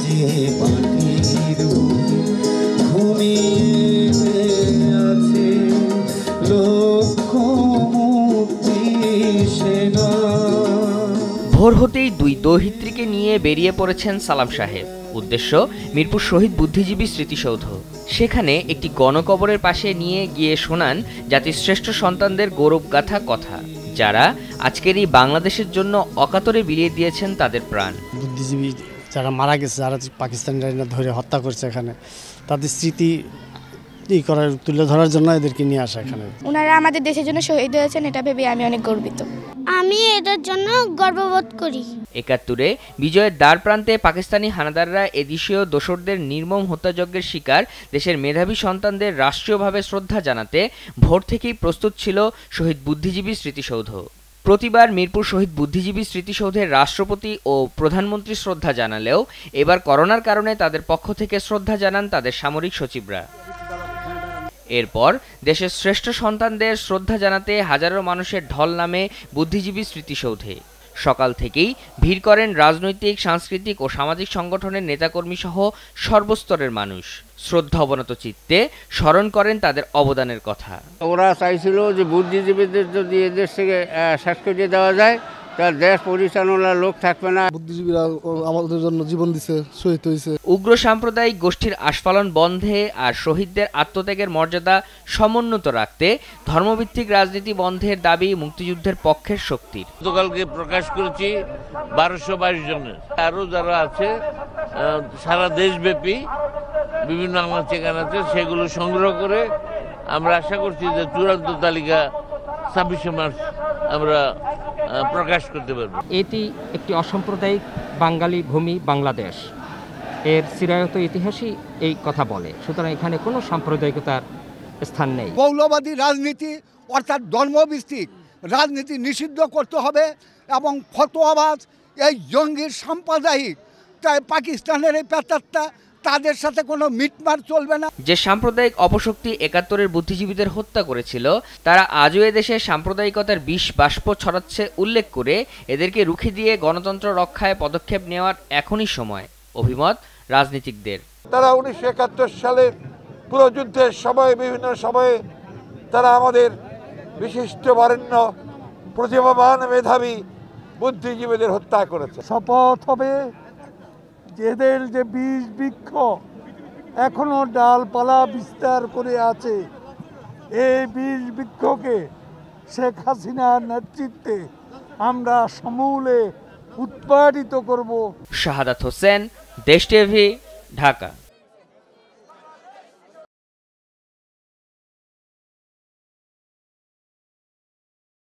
যে মাটির বুকে ঘুমিয়ে আছে লক্ষ মুক্তি সেনা। ভোর হতেই দুই দৌহিত্রীকে নিয়ে বেরিয়ে পড়েছেন সালাম সাহেব। উদ্দেশ্য মিরপুর শহীদ বুদ্ধিজীবী স্মৃতিসৌধ। সেখানে একটি গণকবরের পাশে নিয়ে গিয়ে শোনান জাতির শ্রেষ্ঠ সন্তানদের গৌরবগাথা কথা, যারা আজকের এই বাংলাদেশের জন্য অকাতরে বিলিয়ে দিয়েছেন তাদের প্রাণ। বুদ্ধিজীবী যারা মারা গেছে, যারা পাকিস্তানিরা ধরে হত্যা করছে, এখানে তাদের স্মৃতি তুলে ধরার জন্য এদেরকে নিয়ে আসা এখানে। ওনারা আমাদের দেশের জন্য শহীদ হয়েছেন, এটা ভেবে আমি অনেক গর্বিত। আমি এদের জন্য গর্ববোধ করি। ৭১-এ বিজয়ের দ্বার প্রান্তে পাকিস্তানি হানাদাররা এদেশীয় দোসরদের নির্মম হত্যাযজ্ঞের শিকার দেশের মেধাবী সন্তানদের রাষ্ট্রীয়ভাবে শ্রদ্ধা জানাতে ভোর থেকেই প্রস্তুত ছিল শহীদ বুদ্ধিজীবী স্মৃতিসৌধ। প্রতিবার মিরপুর শহীদ বুদ্ধিজীবী স্মৃতিসৌধের রাষ্ট্রপতি ও প্রধানমন্ত্রী শ্রদ্ধা জানালেও এবার করোনার কারণে তাদের পক্ষ থেকে শ্রদ্ধা জানান তাদের সামরিক সচিবরা। এরপর দেশের শ্রেষ্ঠ সন্তানদের শ্রদ্ধা জানাতে হাজারো মানুষের ঢল নামে বুদ্ধিজীবী স্মৃতিসৌধে। সকাল থেকেই ভিড় করেন রাজনৈতিক, সাংস্কৃতিক ও সামাজিক সংগঠনের নেতাকর্মী সহ সর্বস্তরের মানুষ। শ্রদ্ধা অবনত চিত্তে স্মরণ করেন তাদের অবদানের কথা। ওরা চাইছিল যে বুদ্ধিজীবীদের যদি এদেশ থেকে শেষ করে দেওয়া যায়, তার দেশ পরিচালনার লোক থাকবে না। বুদ্ধিজীবীরা আমাদের জন্য জীবন দিছে, শহীদ হয়েছে। উগ্র সাম্প্রদায়িক গোষ্ঠীর আস্ফালন বন্ধে আর শহীদদের আত্মত্যাগের মর্যাদা সমুন্নত রাখতে ধর্মভিত্তিক রাজনীতি বন্ধের দাবি মুক্তিযুদ্ধের পক্ষের শক্তির। গতকালকে প্রকাশ করেছি 1222 জনের, আরো যারা আছে সারা দেশব্যাপী বিভিন্ন আমার ঠিকানাতে, সেগুলো সংগ্রহ করে আমরা আশা করছি যে চূড়ান্ত তালিকা 26শে মার্চ আমরা প্রকাশ করতে পারবো। এটি একটি অসাম্প্রদায়িক বাঙালি ভূমি বাংলাদেশ, এর চিরায়ত ইতিহাসই এই কথা বলে। সুতরাং এখানে কোনো সাম্প্রদায়িকতার স্থান নেই। মৌলবাদী রাজনীতি অর্থাৎ ধর্মভিত্তিক রাজনীতি নিষিদ্ধ করতে হবে এবং ফতোয়াবাজ এই জঙ্গির সাম্প্রদায়িক তাই পাকিস্তানের এই প্রেতাত্মা, তাদের সাথে কোনো মিটমাট চলবে না। যে সাম্প্রদায়িক অপশক্তি ৭১-এর বুদ্ধিজীবীদের হত্যা করেছিল, তারা আজও এদেশে সাম্প্রদায়িকতার বিষ বাষ্প ছড়াচ্ছে উল্লেখ করে এদেরকে রুখে দিয়ে গণতন্ত্র রক্ষায় পদক্ষেপ নেওয়ার এখনই সময়, অভিমত রাজনীতিকদের। তারা 1971 সালে পুরো যুদ্ধের সময় বিভিন্ন সময়ে তারা আমাদের বিশিষ্ট বরেণ্য প্রতিভাবান মেধাবী বুদ্ধিজীবীদের হত্যা করেছে। শপথ হবে এদের যে বীজ বৃক্ষ এখনো ডালপালা বিস্তার করে আছে, এই বীজ বৃক্ষকে শেখ হাসিনার নেতৃত্বে আমরা সমূলে উৎপাদিত করব। শাহাদাত হোসেন, দেশ টিভি, ঢাকা।